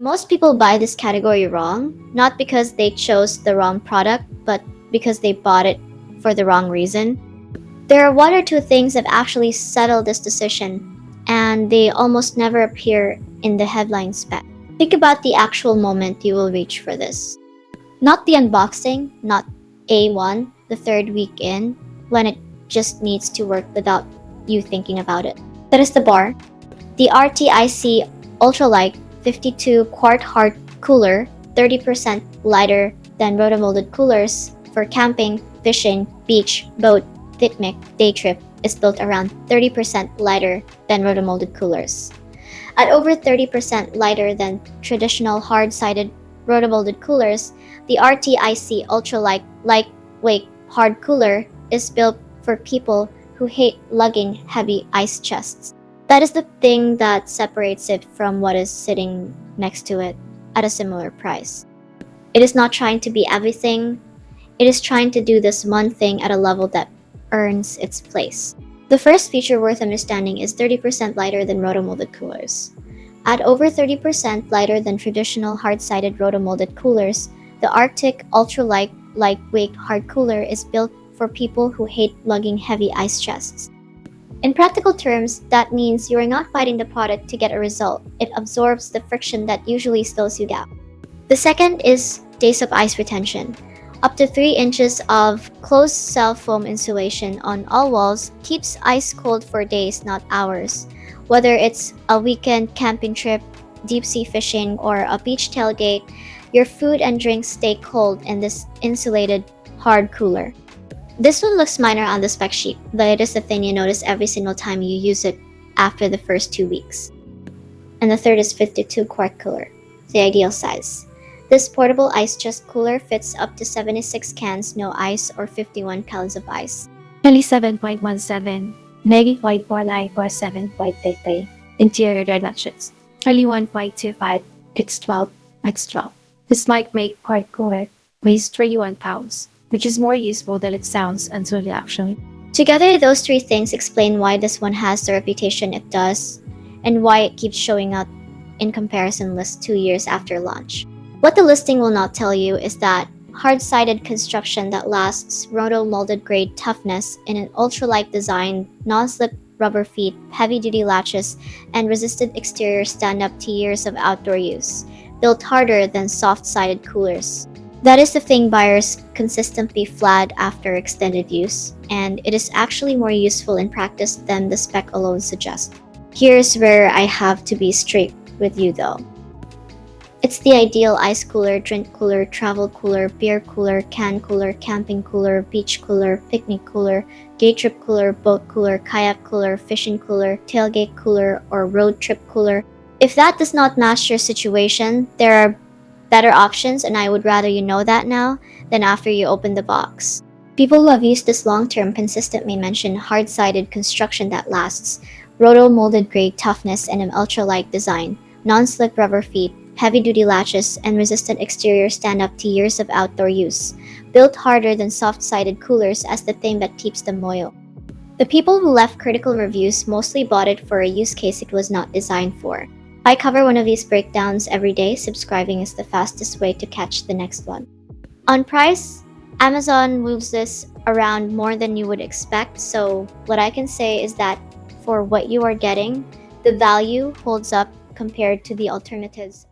Most people buy this category wrong, not because they chose the wrong product, but because they bought it for the wrong reason. There are one or two things that actually settle this decision, and they almost never appear in the headline spec. Think about the actual moment you will reach for this. Not the unboxing, not A1, the third week in, when it just needs to work without you thinking about it. That is the bar. The RTIC Ultra-Light 52 quart hard cooler, 30% lighter than rotomolded coolers for camping, fishing, beach, boat, picnic, day trip, is built around 30% lighter than rotomolded coolers. At over 30% lighter than traditional hard-sided rotomolded coolers, the RTIC Ultra-Light lightweight hard cooler is built for people who hate lugging heavy ice chests. That is the thing that separates it from what is sitting next to it at a similar price. It is not trying to be everything, it is trying to do this one thing at a level that earns its place. The first feature worth understanding is 30% lighter than rotomolded coolers. At over 30% lighter than traditional hard-sided rotomolded coolers, the RTIC Ultra-Light lightweight hard cooler is built for people who hate lugging heavy ice chests. In practical terms, that means you are not fighting the product to get a result. It absorbs the friction that usually slows you down. The second is days of ice retention. Up to 3 inches of closed-cell foam insulation on all walls keeps ice cold for days, not hours. Whether it's a weekend camping trip, deep-sea fishing, or a beach tailgate, your food and drinks stay cold in this insulated hard cooler. This one looks minor on the spec sheet, but it is the thing you notice every single time you use it after the first 2 weeks. And the third is 52 quart cooler, the ideal size. This portable ice chest cooler fits up to 76 cans no ice or 51 pounds of ice. 27.17, Negi 5.9 or 7.30. Interior dimensions. 21.25 x 12 x 12. This lightweight quart cooler weighs 31 pounds, which is more useful than it sounds until you actually. Together, those three things explain why this one has the reputation it does, and why it keeps showing up in comparison lists 2 years after launch. What the listing will not tell you is that hard-sided construction that lasts roto-molded grade toughness in an ultralight design, non-slip rubber feet, heavy-duty latches, and resistant exterior stand up to years of outdoor use, built harder than soft-sided coolers. That is the thing buyers consistently flag after extended use, and it is actually more useful in practice than the spec alone suggests. Here's where I have to be strict with you though. It's the ideal ice cooler, drink cooler, travel cooler, beer cooler, can cooler, camping cooler, beach cooler, picnic cooler, day trip cooler, boat cooler, kayak cooler, fishing cooler, tailgate cooler, or road trip cooler. If that does not match your situation, there are better options, and I would rather you know that now than after you open the box. People who have used this long-term consistently mention hard-sided construction that lasts, roto-molded grade toughness and an ultralight design, non-slip rubber feet, heavy-duty latches, and resistant exterior stand up to years of outdoor use, built harder than soft-sided coolers as the thing that keeps them loyal. The people who left critical reviews mostly bought it for a use case it was not designed for. I cover one of these breakdowns every day. Subscribing is the fastest way to catch the next one. On price, Amazon moves this around more than you would expect, so what I can say is that for what you are getting, the value holds up compared to the alternatives.